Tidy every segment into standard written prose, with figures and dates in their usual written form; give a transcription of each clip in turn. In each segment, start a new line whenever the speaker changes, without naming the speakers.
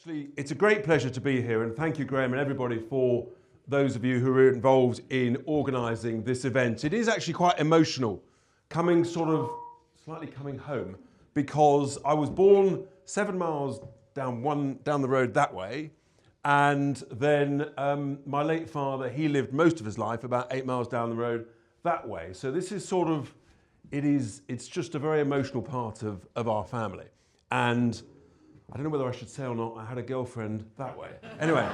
Actually, it's a great pleasure to be here, and thank you, Graham, and everybody for those of you who are involved in organising this event. It is actually quite emotional, slightly coming home, because I was born 7 miles down the road that way, and then my late father, he lived most of his life about 8 miles down the road that way. So this is it's just a very emotional part of our family. And I don't know whether I should say or not, I had a girlfriend that way. Anyway,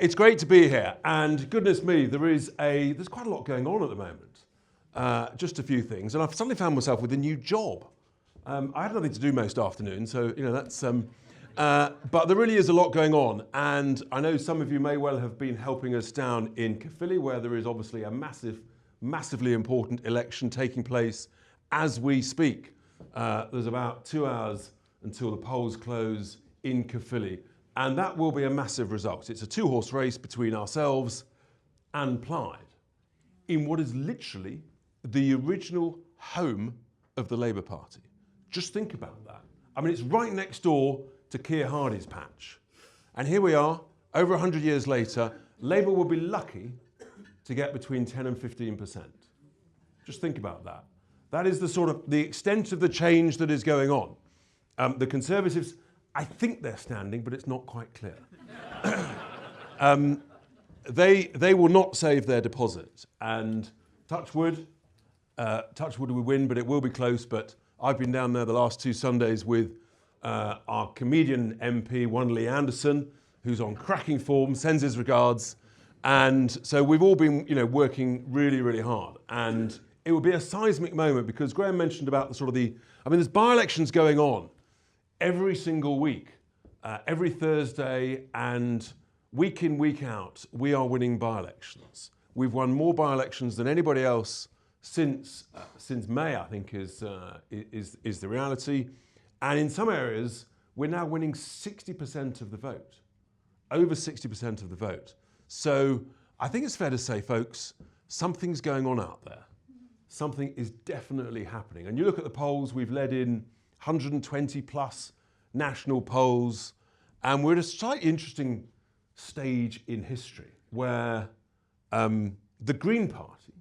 it's great to be here. And goodness me, there's quite a lot going on at the moment. Just a few things. And I've suddenly found myself with a new job. I had nothing to do most afternoons, so that's. But there really is a lot going on, and I know some of you may well have been helping us down in Caerphilly, where there is obviously a massively important election taking place as we speak. There's about 2 hours until the polls close in Caerphilly, and that will be a massive result. It's a 2-horse race between ourselves and Plaid, in what is literally the original home of the Labour Party. Just think about that. I mean, it's right next door to Keir Hardie's patch. And here we are, over 100 years later, Labour will be lucky to get between 10 and 15%. Just think about that. That is the extent of the change that is going on. The Conservatives, I think they're standing, but it's not quite clear. They will not save their deposit. And touch wood we win, but it will be close. But I've been down there the last 2 Sundays with our comedian MP, Lee Anderson, who's on cracking form, sends his regards. And so we've all been, working really, really hard. And it will be a seismic moment, because Graham mentioned about there's by-elections going on every single week, every Thursday, and week in, week out, we are winning by-elections. We've won more by-elections than anybody else since May, I think, is the reality. And in some areas, we're now winning 60% of the vote, over 60% of the vote. So I think it's fair to say, folks, something's going on out there. Something is definitely happening. And you look at the polls, we've led in 120 plus national polls, and we're at a slightly interesting stage in history where the Green Party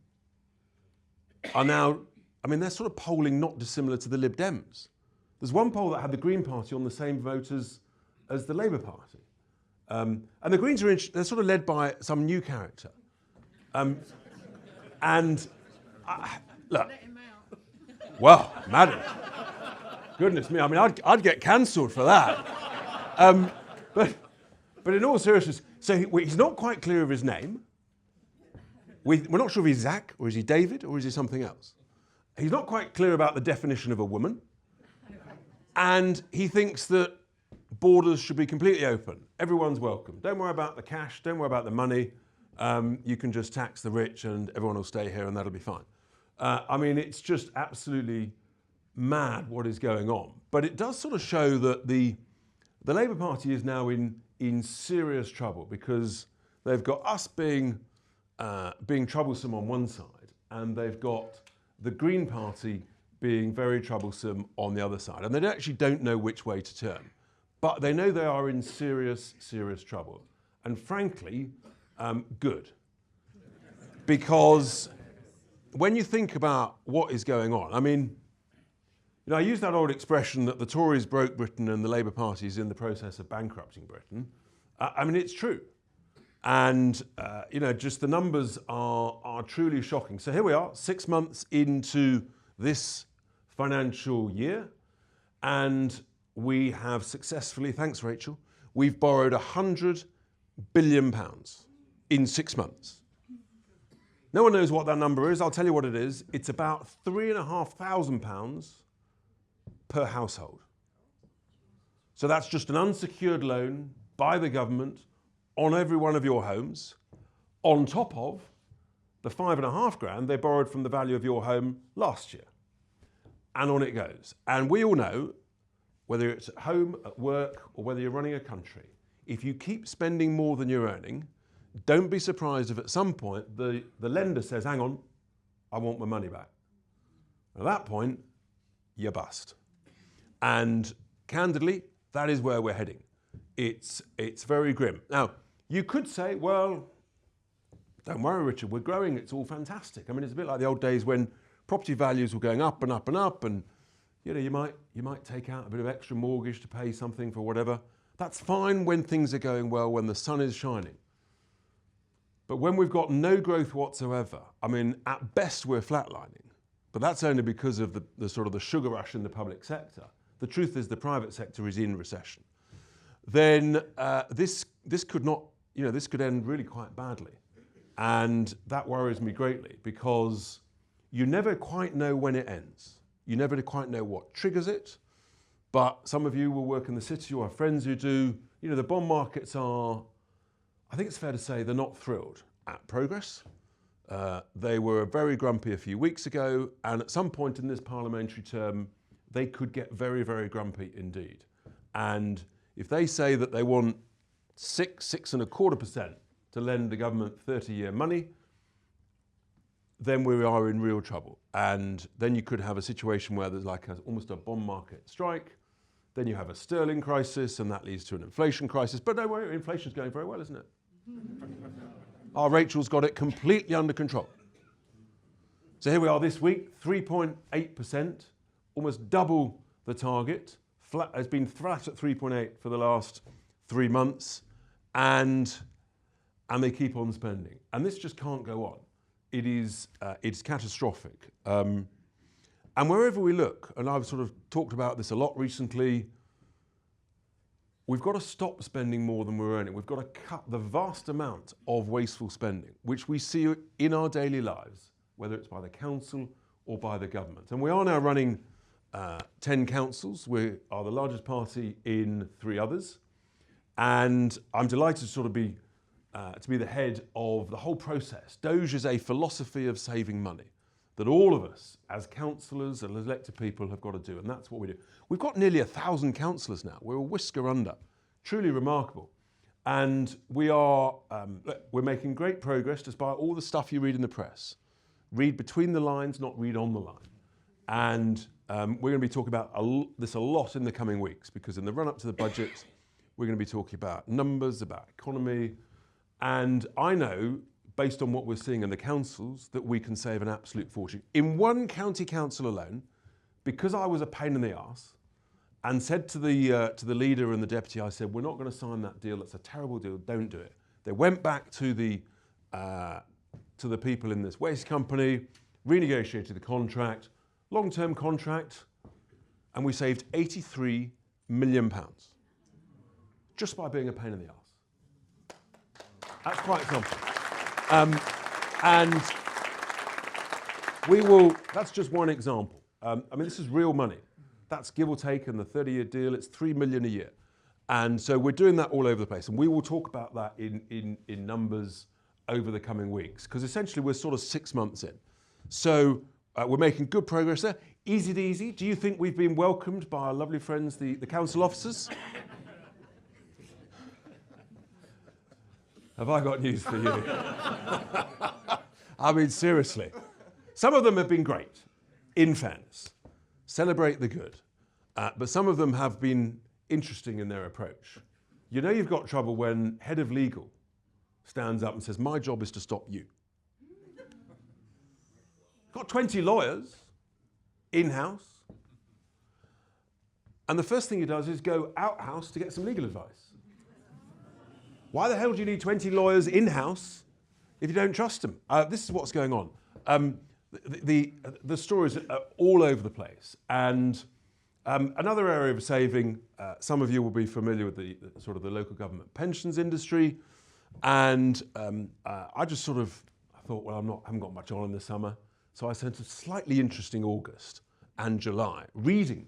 are now, they're polling not dissimilar to the Lib Dems. There's one poll that had the Green Party on the same vote as the Labour Party. And the Greens they're led by some new character. Look, well, madam, goodness me, I'd get cancelled for that. But in all seriousness, so he's not quite clear of his name. We're not sure if he's Zach, or is he David, or is he something else. He's not quite clear about the definition of a woman. And he thinks that borders should be completely open. Everyone's welcome. Don't worry about the cash, don't worry about the money. You can just tax the rich and everyone will stay here and that'll be fine. It's just absolutely mad what is going on. But it does show that the Labour Party is now in serious trouble, because they've got us being troublesome on one side, and they've got the Green Party being very troublesome on the other side. And they actually don't know which way to turn. But they know they are in serious, serious trouble. And frankly, good. Because when you think about what is going on, I use that old expression that the Tories broke Britain and the Labour Party is in the process of bankrupting Britain. It's true. And, just the numbers are truly shocking. So here we are, 6 months into this financial year, and we have successfully, thanks Rachel, we've borrowed £100 billion in 6 months. No one knows what that number is. I'll tell you what it is. It's about £3,500 per household. So that's just an unsecured loan by the government on every one of your homes, on top of the £5,500 they borrowed from the value of your home last year. And on it goes. And we all know, whether it's at home, at work, or whether you're running a country, if you keep spending more than you're earning, don't be surprised if at some point the lender says, hang on, I want my money back. At that point, you bust. And candidly, that is where we're heading. It's very grim. Now, you could say, well, don't worry, Richard, we're growing, it's all fantastic. I mean, it's a bit like the old days when property values were going up and up and up, and you know, you might take out a bit of extra mortgage to pay something for whatever. That's fine when things are going well, when the sun is shining. But when we've got no growth whatsoever, I mean, at best we're flatlining, but that's only because of the sort of the sugar rush in the public sector. The truth is the private sector is in recession. Then this could not, you know, this could end really quite badly. And that worries me greatly because you never quite know when it ends. You never quite know what triggers it. But some of you will work in the city or have friends who do. You know, the bond markets are, I think it's fair to say, they're not thrilled at progress. They were very grumpy a few weeks ago, and at some point in this parliamentary term, they could get very, very grumpy indeed. And if they say that they want 6.25% to lend the government 30-year money, then we are in real trouble. And then you could have a situation where there's like almost a bond market strike. Then you have a sterling crisis, and that leads to an inflation crisis. But don't worry, inflation's going very well, isn't it? Our Rachel's got it completely under control. So here we are this week, 3.8%, almost double the target. Has been flat at 3.8 for the last 3 months, and they keep on spending. And this just can't go on. It's catastrophic. And wherever we look, and I've sort of talked about this a lot recently, we've got to stop spending more than we're earning. We've got to cut the vast amount of wasteful spending, which we see in our daily lives, whether it's by the council or by the government. And we are now running 10 councils. We are the largest party in 3 others. And I'm delighted to sort of be the head of the whole process. Doge is a philosophy of saving money that all of us as councillors and elected people have got to do, and that's what we do. We've got nearly 1,000 councillors now. We're a whisker under. Truly remarkable. And we're making great progress despite all the stuff you read in the press. Read between the lines, not read on the line. And we're going to be talking about this a lot in the coming weeks, because in the run-up to the budget, we're going to be talking about numbers, about economy. And I know, based on what we're seeing in the councils, that we can save an absolute fortune. In one county council alone, because I was a pain in the arse, and said to the leader and the deputy, I said, we're not going to sign that deal, that's a terrible deal, don't do it. They went back to the people in this waste company, renegotiated the contract, long-term contract, and we saved £83 million just by being a pain in the arse. That's quite something. And that's just one example. I mean, this is real money. That's give or take in the 30-year deal, it's £3 million a year. And so we're doing that all over the place. And we will talk about that in numbers over the coming weeks, because essentially we're sort of 6 months in. So we're making good progress there. Easy. Do you think we've been welcomed by our lovely friends, the council officers? Have I got news for you? I mean, seriously. Some of them have been great, in fairness. Celebrate the good. But some of them have been interesting in their approach. You know you've got trouble when head of legal stands up and says, my job is to stop you. Got 20 lawyers in-house. And the first thing he does is go out-house to get some legal advice. Why the hell do you need 20 lawyers in-house if you don't trust them? This is what's going on. The stories are all over the place. And another area of saving, some of you will be familiar with the sort of the local government pensions industry. And I just sort of thought, well, I haven't got much on in the summer. So I spent a slightly interesting August and July reading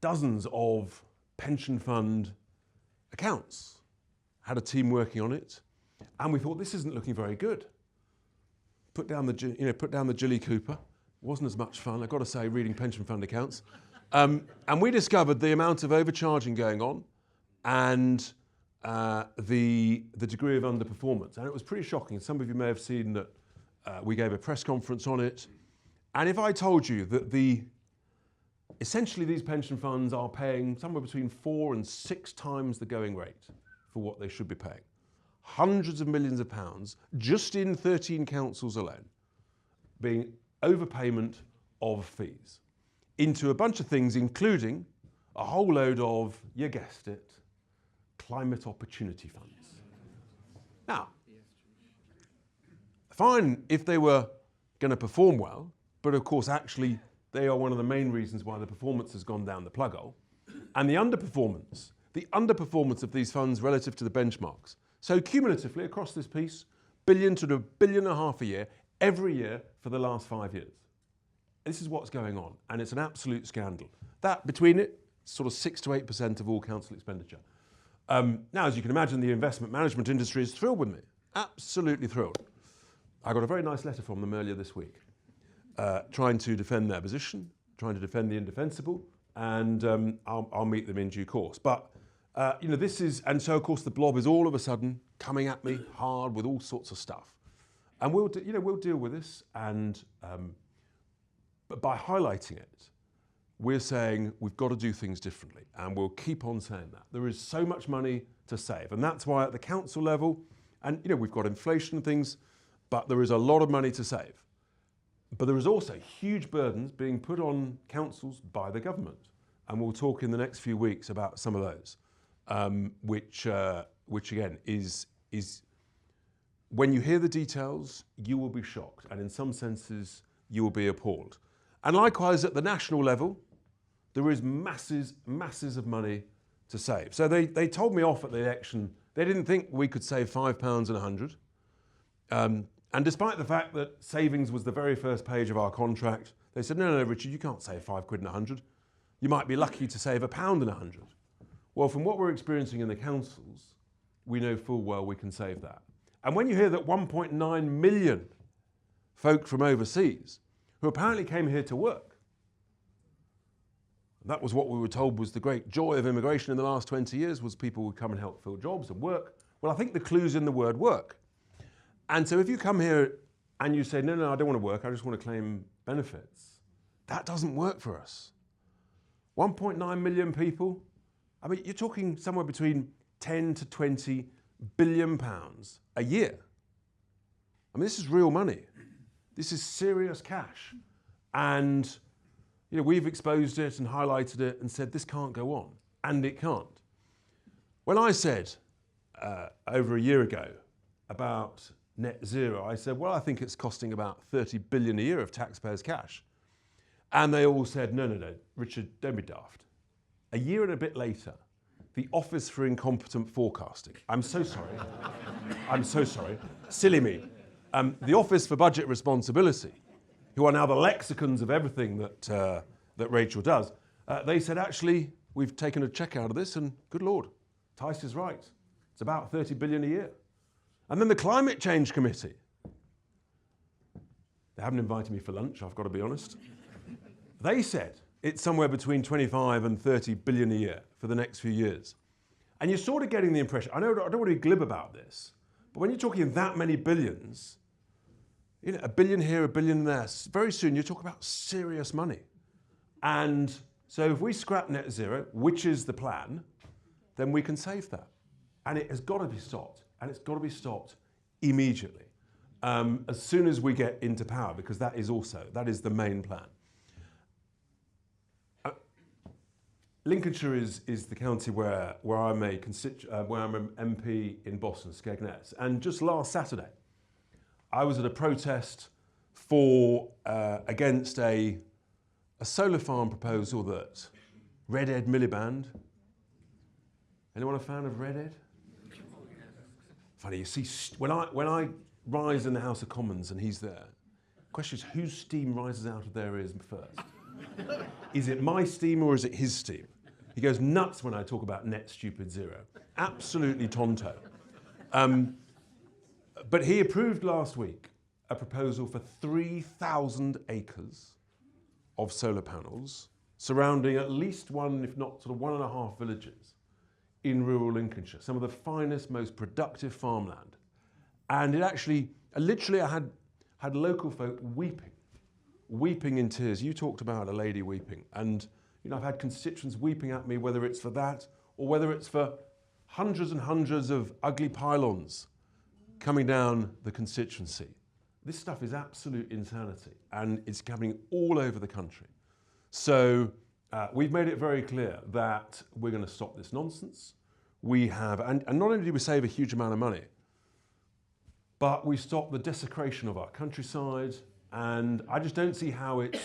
dozens of pension fund accounts. Had a team working on it, and we thought this isn't looking very good. Put down the Jilly Cooper. It wasn't as much fun, I've got to say, reading pension fund accounts. And we discovered the amount of overcharging going on, and the degree of underperformance, and it was pretty shocking. Some of you may have seen that we gave a press conference on it, and if I told you that the essentially these pension funds are paying somewhere between 4 and 6 times the going rate for what they should be paying. Hundreds of millions of pounds just in 13 councils alone being overpayment of fees into a bunch of things, including a whole load of, you guessed it, climate opportunity funds. Now, fine if they were going to perform well, but of course actually they are one of the main reasons why the performance has gone down the plug hole. And the underperformance of these funds relative to the benchmarks. So cumulatively across this piece, billion to $1.5 billion a year, every year for the last 5 years. This is what's going on, and it's an absolute scandal. That, between it, sort of 6 to 8% of all council expenditure. Now, as you can imagine, the investment management industry is thrilled with me, absolutely thrilled. I got a very nice letter from them earlier this week, trying to defend their position, trying to defend the indefensible, and I'll meet them in due course. But this is, and so of course the blob is all of a sudden coming at me hard with all sorts of stuff, and we'll deal with this. And but by highlighting it, we're saying we've got to do things differently, and we'll keep on saying that. There is so much money to save, and that's why at the council level, and we've got inflation and things, but there is a lot of money to save. But there is also huge burdens being put on councils by the government, and we'll talk in the next few weeks about some of those, which again is when you hear the details, you will be shocked, and in some senses you will be appalled. And likewise at the national level, there is masses of money to save. So they told me off at the election. They didn't think we could save £5 and 100. And despite the fact that savings was the very first page of our contract, they said, no, Richard, you can't save £5 and 100. You might be lucky to save £1 and 100. Well, from what we're experiencing in the councils, we know full well we can save that. And when you hear that 1.9 million folk from overseas who apparently came here to work, that was what we were told was the great joy of immigration in the last 20 years, was people would come and help fill jobs and work. Well, I think the clue's in the word work. And so if you come here and you say, no, I don't want to work, I just want to claim benefits, that doesn't work for us. 1.9 million people, I mean, you're talking somewhere between 10 to 20 billion pounds a year. I mean, this is real money. This is serious cash. And we've exposed it and highlighted it and said this can't go on, and it can't. When I said over a year ago about net zero, I said, well, I think it's costing about 30 billion a year of taxpayers' cash. And they all said, no, Richard, don't be daft. A year and a bit later, the Office for Incompetent Forecasting, I'm so sorry, silly me, the Office for Budget Responsibility, who are now the lexicons of everything that Rachel does, they said, actually, we've taken a check out of this, and good Lord, Tice is right. It's about 30 billion a year. And then the Climate Change Committee, they haven't invited me for lunch, I've got to be honest. They said it's somewhere between 25 and 30 billion a year for the next few years. And you're sort of getting the impression, I don't want to be glib about this, but when you're talking that many billions, a billion here, a billion there, very soon you're talking about serious money. And so if we scrap net zero, which is the plan, then we can save that. And it has got to be stopped, and it's got to be stopped immediately, as soon as we get into power, because that is the main plan. Lincolnshire is the county where I'm an MP in Boston, Skegness. And just last Saturday, I was at a protest against a solar farm proposal that Red Ed Miliband. Anyone a fan of Red Ed? Funny, you see, when I rise in the House of Commons and he's there, the question is whose steam rises out of their ears first? Is it my steam or is it his steam? He goes nuts when I talk about net stupid zero. Absolutely tonto. But he approved last week a proposal for 3,000 acres of solar panels surrounding at least one, if not sort of 1.5 villages in rural Lincolnshire, some of the finest, most productive farmland. And it actually, literally I had local folk weeping weeping in tears. You talked about a lady weeping, and I've had constituents weeping at me, whether it's for that or whether it's for hundreds and hundreds of ugly pylons coming down the constituency. This stuff is absolute insanity, and it's coming all over the country. So we've made it very clear that we're going to stop this nonsense. We have, and not only do we save a huge amount of money, but we stop the desecration of our countryside, and I just don't see how it's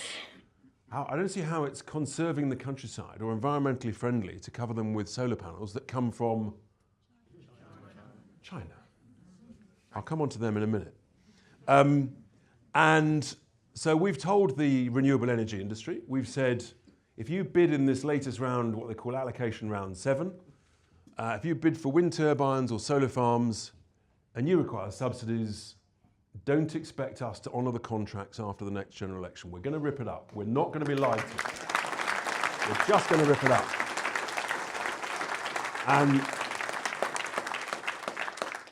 conserving the countryside or environmentally friendly to cover them with solar panels that come from China. I'll come on to them in a minute. And so we've told the renewable energy industry, we've said, if you bid in this latest round, what they call allocation round 7, if you bid for wind turbines or solar farms and you require subsidies, don't expect us to honour the contracts after the next general election. We're going to rip it up. We're not going to be lied to. We're just going to rip it up.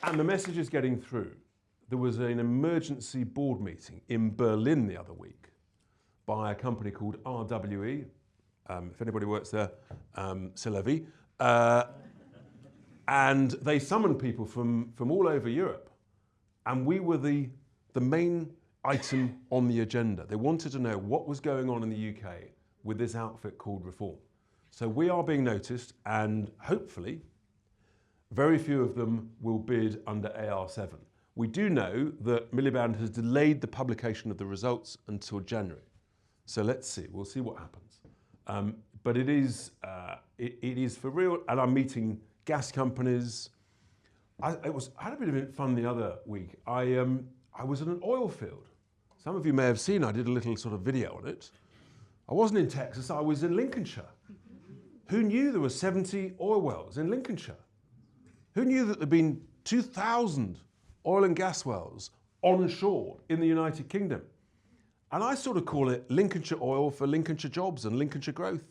And the message is getting through. There was an emergency board meeting in Berlin the other week by a company called RWE. If anybody works there, c'est la vie. And they summoned people from all over Europe. And we were the main item on the agenda. They wanted to know what was going on in the UK with this outfit called Reform. So we are being noticed, and hopefully very few of them will bid under AR7. We do know that Miliband has delayed the publication of the results until January. So let's see, we'll see what happens. But it is for real, and I'm meeting gas companies. I had a bit of fun the other week. I was in an oil field. Some of you may have seen, I did a little sort of video on it. I wasn't in Texas, I was in Lincolnshire. Who knew there were 70 oil wells in Lincolnshire? Who knew that there'd been 2,000 oil and gas wells onshore in the United Kingdom? And I sort of call it Lincolnshire oil for Lincolnshire jobs and Lincolnshire growth.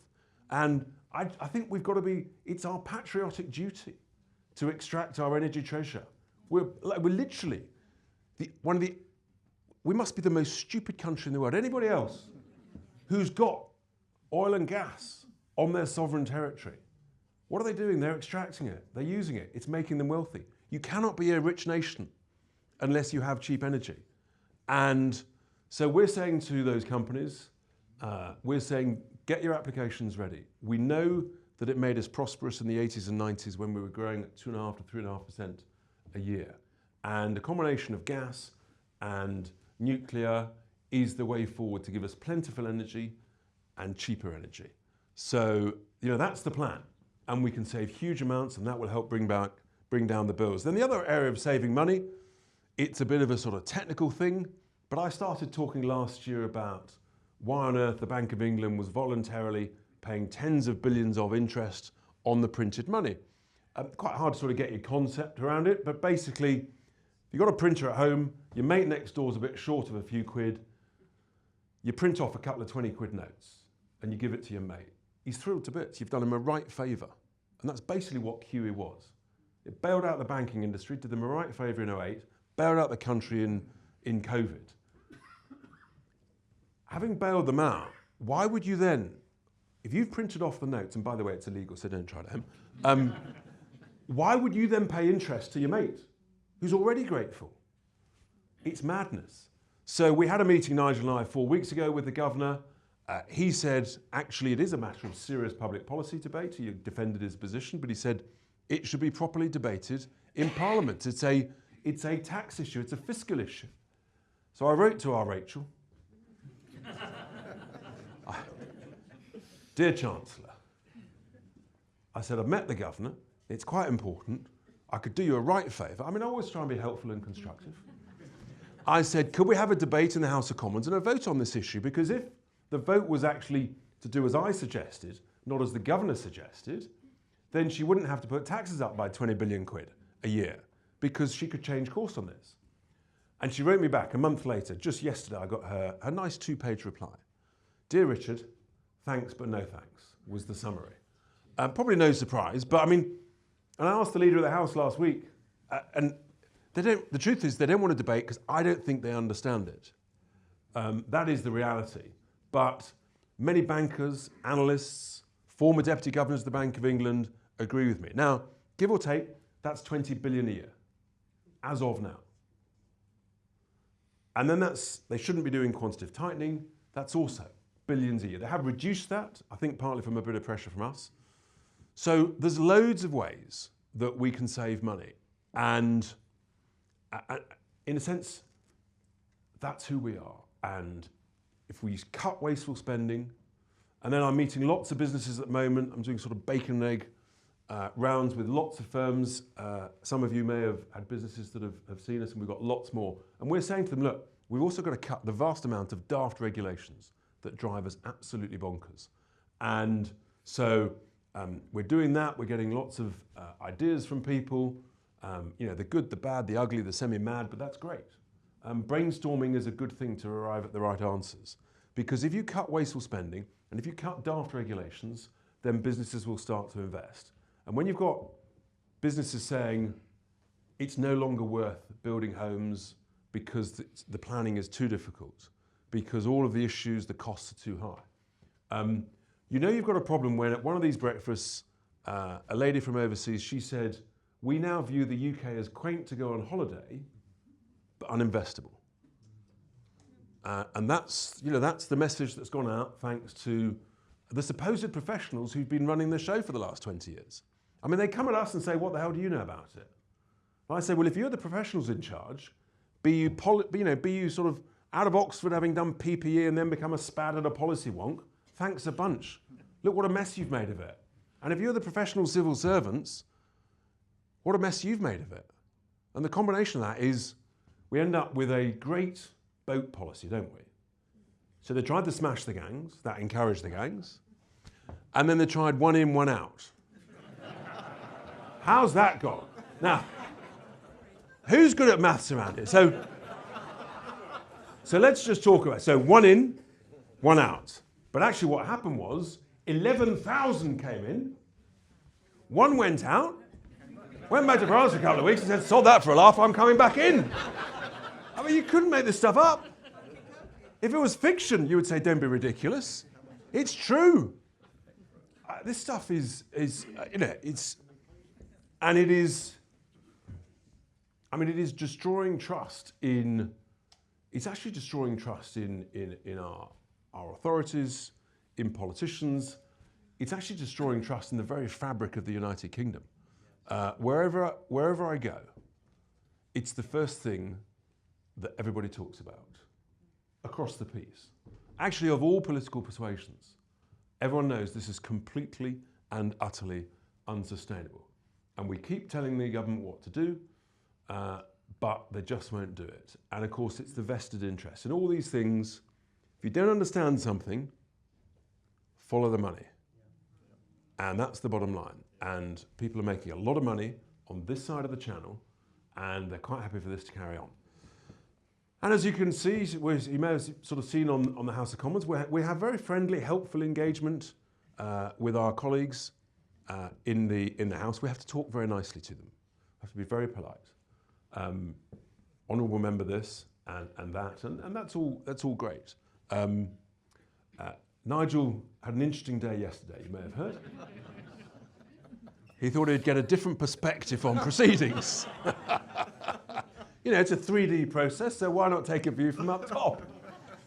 And I think we've got to it's our patriotic duty to extract our energy treasure. We're literally, we must be the most stupid country in the world. Anybody else who's got oil and gas on their sovereign territory, what are they doing? They're extracting it, they're using it, it's making them wealthy. You cannot be a rich nation unless you have cheap energy. And so we're saying to those companies, we're saying, get your applications ready. We know that it made us prosperous in the 80s and 90s when we were growing at 2.5 to 3.5% a year. And a combination of gas and nuclear is the way forward to give us plentiful energy and cheaper energy. So, that's the plan. And we can save huge amounts, and that will help bring down the bills. Then the other area of saving money, it's a bit of a sort of technical thing, but I started talking last year about why on earth the Bank of England was voluntarily paying tens of billions of interest on the printed money. Quite hard to sort of get your concept around it, but basically, if you've got a printer at home, your mate next door's a bit short of a few quid, you print off a couple of 20 quid notes and you give it to your mate. He's thrilled to bits. You've done him a right favour. And that's basically what QE was. It bailed out the banking industry, did them a right favour in 2008, bailed out the country in COVID. Having bailed them out, why would you then, if you've printed off the notes, and by the way, it's illegal, so don't try to, why would you then pay interest to your mate, who's already grateful? It's madness. So we had a meeting, Nigel and I, 4 weeks ago with the governor. He said, actually, it is a matter of serious public policy debate. He defended his position, but he said it should be properly debated in Parliament. It's a tax issue, it's a fiscal issue. So I wrote to our Rachel, Dear Chancellor, I said, I've met the governor, it's quite important, I could do you a right favour. I always try and be helpful and constructive. I said, could we have a debate in the House of Commons and a vote on this issue? Because if the vote was actually to do as I suggested, not as the governor suggested, then she wouldn't have to put taxes up by 20 billion quid a year, because she could change course on this. And she wrote me back a month later, just yesterday I got her nice 2-page reply. Dear Richard, thanks but no thanks, was the summary. Probably no surprise, but and I asked the leader of the House last week, and the truth is they don't want to debate because I don't think they understand it. That is the reality. But many bankers, analysts, former deputy governors of the Bank of England agree with me. Now, give or take, that's 20 billion a year, as of now. And then they shouldn't be doing quantitative tightening. That's also billions a year. They have reduced that, I think partly from a bit of pressure from us. So there's loads of ways that we can save money. And in a sense, that's who we are. And if we cut wasteful spending, and then I'm meeting lots of businesses at the moment. I'm doing sort of bacon and egg rounds with lots of firms. Some of you may have had businesses that have seen us, and we've got lots more. And we're saying to them, look, we've also got to cut the vast amount of daft regulations that drive us absolutely bonkers. And so we're doing that. We're getting lots of ideas from people. The good, the bad, the ugly, the semi-mad, but that's great. Brainstorming is a good thing to arrive at the right answers. Because if you cut wasteful spending, and if you cut daft regulations, then businesses will start to invest. And when you've got businesses saying it's no longer worth building homes because the planning is too difficult, because all of the issues, the costs are too high. You've got a problem when at one of these breakfasts, a lady from overseas, she said, we now view the UK as quaint to go on holiday, but uninvestable. And that's the message that's gone out thanks to the supposed professionals who've been running the show for the last 20 years. I mean, they come at us and say, what the hell do you know about it? And I say, well, if you're the professionals in charge, be you sort of out of Oxford having done PPE and then become a spad and a policy wonk, thanks a bunch. Look what a mess you've made of it. And if you're the professional civil servants, what a mess you've made of it. And the combination of that is we end up with a great boat policy, don't we? So they tried to smash the gangs, that encouraged the gangs, and then they tried one in, one out. How's that gone? Now, who's good at maths around here? So let's just talk about it. So one in, one out. But actually what happened was 11,000 came in, one went out, went back to France for a couple of weeks and said, sod that for a laugh, I'm coming back in. I mean, you couldn't make this stuff up. If it was fiction, you would say, don't be ridiculous. It's true. This stuff is destroying trust in, it's actually destroying trust in our authorities, in politicians. It's actually destroying trust in the very fabric of the United Kingdom. Wherever I go, it's the first thing that everybody talks about across the piece. Actually, of all political persuasions, everyone knows this is completely and utterly unsustainable. And we keep telling the government what to do, but they just won't do it. And of course, it's the vested interest. And all these things, if you don't understand something, follow the money. And that's the bottom line. And people are making a lot of money on this side of the channel, and they're quite happy for this to carry on. And as you can see, you may have sort of seen on the House of Commons, we have very friendly, helpful engagement with our colleagues in the House. We have to talk very nicely to them. We have to be very polite. Honourable member this and that, and that's all great. Nigel had an interesting day yesterday, you may have heard. He thought he'd get a different perspective on proceedings. It's a 3D process, so why not take a view from up top?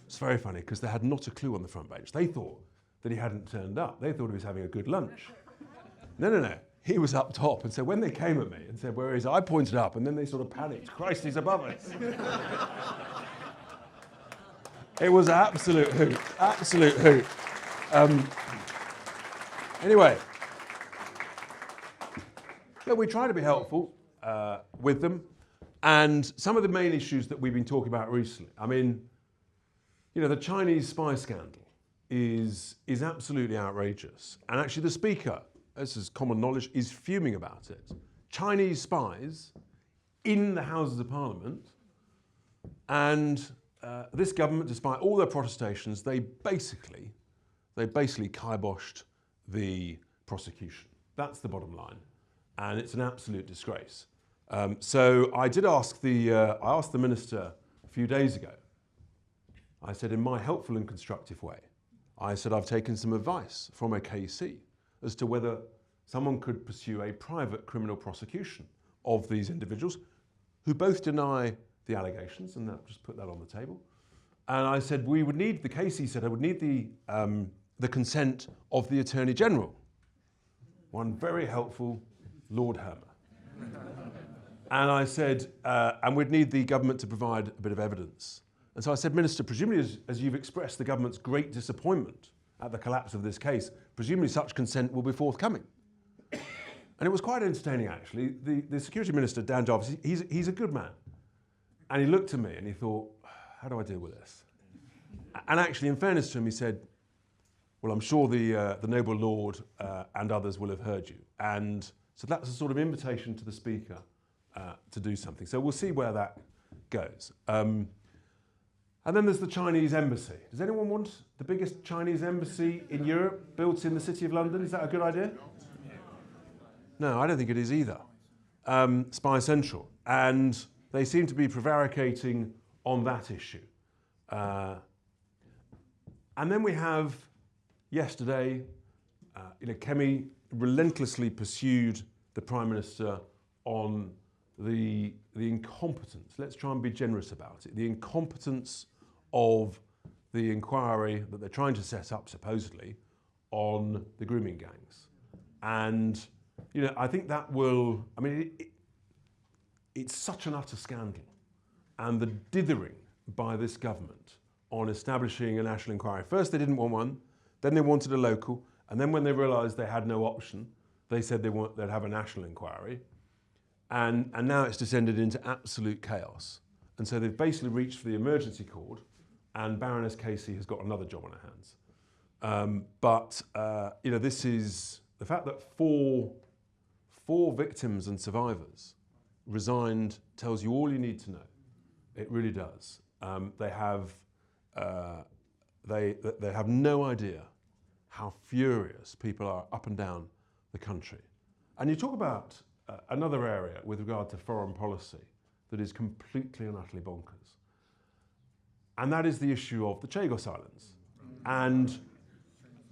It's very funny, because they had not a clue on the front bench. They thought that he hadn't turned up. They thought he was having a good lunch. No. He was up top, and so when they came at me and said, where is he? I pointed up, and then they sort of panicked. Christ, he's above us. It was an absolute hoot, absolute hoot. Anyway, we try to be helpful with them. And some of the main issues that we've been talking about recently, I mean, the Chinese spy scandal is absolutely outrageous. And actually the Speaker, this is common knowledge, is fuming about it. Chinese spies in the Houses of Parliament, and this government, despite all their protestations, they basically kiboshed the prosecution. That's the bottom line. And it's an absolute disgrace. So I did ask I asked the minister a few days ago, I said, in my helpful and constructive way, I said, I've taken some advice from a KC as to whether someone could pursue a private criminal prosecution of these individuals who both deny the allegations, and I'll just put that on the table. And I said, we would need, the KC said, I would need the consent of the Attorney General. One very helpful Lord Hermer. And I said, and we'd need the government to provide a bit of evidence. And so I said, Minister, presumably as you've expressed the government's great disappointment at the collapse of this case, presumably such consent will be forthcoming. And it was quite entertaining, actually. The Security Minister, Dan Jarvis, he's a good man. And he looked at me and he thought, how do I deal with this? And actually, in fairness to him, he said, well, I'm sure the noble Lord and others will have heard you. And so that's a sort of invitation to the Speaker to do something. So we'll see where that goes. And then there's the Chinese embassy. Does anyone want the biggest Chinese embassy in Europe built in the City of London? Is that a good idea? No, I don't think it is either. Spy Central. And they seem to be prevaricating on that issue. And then we have, yesterday, Kemi relentlessly pursued the Prime Minister on the incompetence, let's try and be generous about it, the incompetence of the inquiry that they're trying to set up, supposedly, on the grooming gangs. And, I think that will, it's such an utter scandal. And the dithering by this government on establishing a national inquiry. First, they didn't want one, then they wanted a local, and then when they realised they had no option, they said they'd have a national inquiry. And now it's descended into absolute chaos. And so they've basically reached for the emergency cord, and Baroness Casey has got another job on her hands. This is the fact that four victims and survivors resigned tells you all you need to know. It really does. They have no idea how furious people are up and down the country. And you talk about another area with regard to foreign policy that is completely and utterly bonkers. And that is the issue of the Chagos Islands. And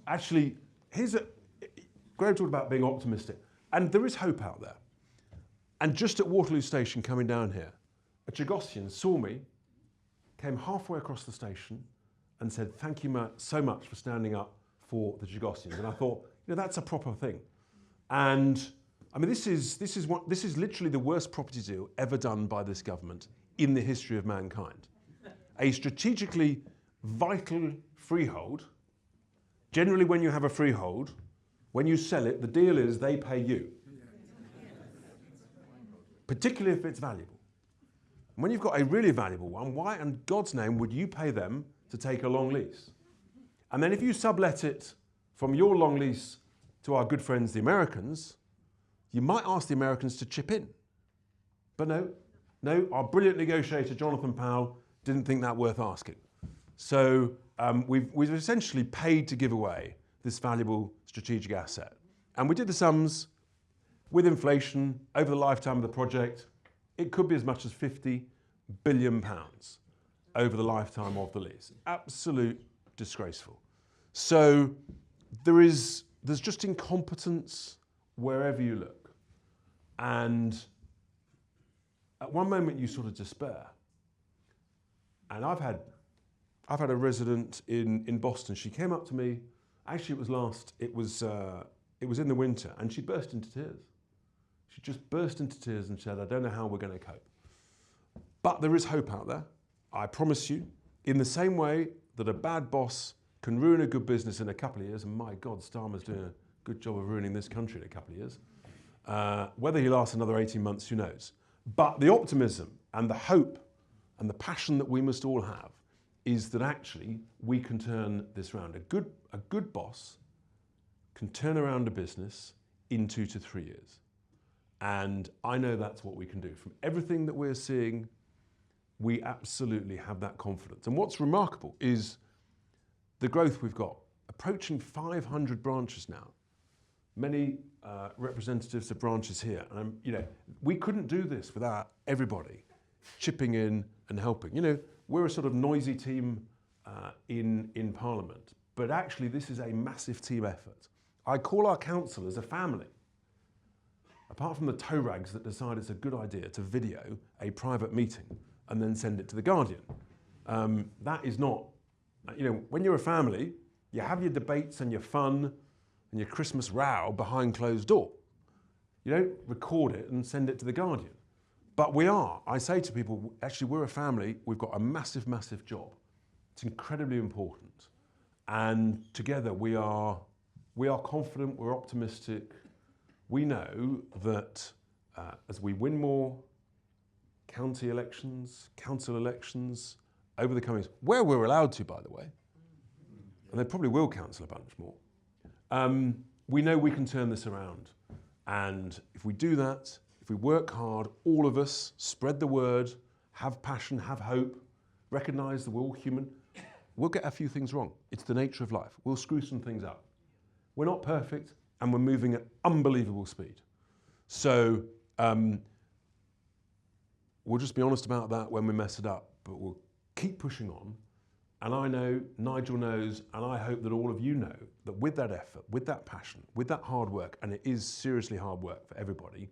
actually, Graham talked about being optimistic. And there is hope out there. And just at Waterloo Station coming down here, a Chagossian saw me, came halfway across the station and said, thank you so much for standing up for the Chagossians. And I thought, that's a proper thing. And this is literally the worst property deal ever done by this government in the history of mankind. A strategically vital freehold. Generally, when you have a freehold, when you sell it, the deal is they pay you. Particularly if it's valuable. And when you've got a really valuable one, why in God's name would you pay them to take a long lease? And then if you sublet it from your long lease to our good friends, the Americans, you might ask the Americans to chip in. But no, our brilliant negotiator, Jonathan Powell, didn't think that worth asking. So we've essentially paid to give away this valuable strategic asset. And we did the sums with inflation over the lifetime of the project. It could be as much as £50 billion over the lifetime of the lease. Absolute disgraceful. So there's just incompetence wherever you look. And at one moment you sort of despair. And I've had a resident in Boston. She came up to me. Actually, it was in the winter, and she burst into tears. She just burst into tears and said, I don't know how we're going to cope. But there is hope out there. I promise you, in the same way that a bad boss can ruin a good business in a couple of years, and my God, Starmer's doing a good job of ruining this country in a couple of years. Whether he lasts another 18 months, who knows? But the optimism and the hope and the passion that we must all have is that actually we can turn this round. A good boss can turn around a business in 2 to 3 years. And I know that's what we can do. From everything that we're seeing, we absolutely have that confidence. And what's remarkable is the growth we've got. Approaching 500 branches now. Many representatives of branches here. And we couldn't do this without everybody chipping in and helping. We're a sort of noisy team in Parliament. But actually, this is a massive team effort. I call our councillors a family. Apart from the toe rags that decide it's a good idea to video a private meeting and then send it to The Guardian. That is not, when you're a family, you have your debates and your fun and your Christmas row behind closed door. You don't record it and send it to The Guardian. But I say to people, actually we're a family, we've got a massive, massive job. It's incredibly important. And together we are confident, we're optimistic. We know that as we win more county elections, council elections over the coming years, where we're allowed to, by the way, and they probably will council a bunch more, we know we can turn this around. And if we do that, if we work hard, all of us, spread the word, have passion, have hope, recognise that we're all human, we'll get a few things wrong. It's the nature of life. We'll screw some things up. We're not perfect, and we're moving at unbelievable speed. So we'll just be honest about that when we mess it up, but we'll keep pushing on. And I know, Nigel knows, and I hope that all of you know, that with that effort, with that passion, with that hard work, and it is seriously hard work for everybody,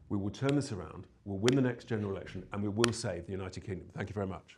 we will turn this around, we'll win the next general election, and we will save the United Kingdom. Thank you very much.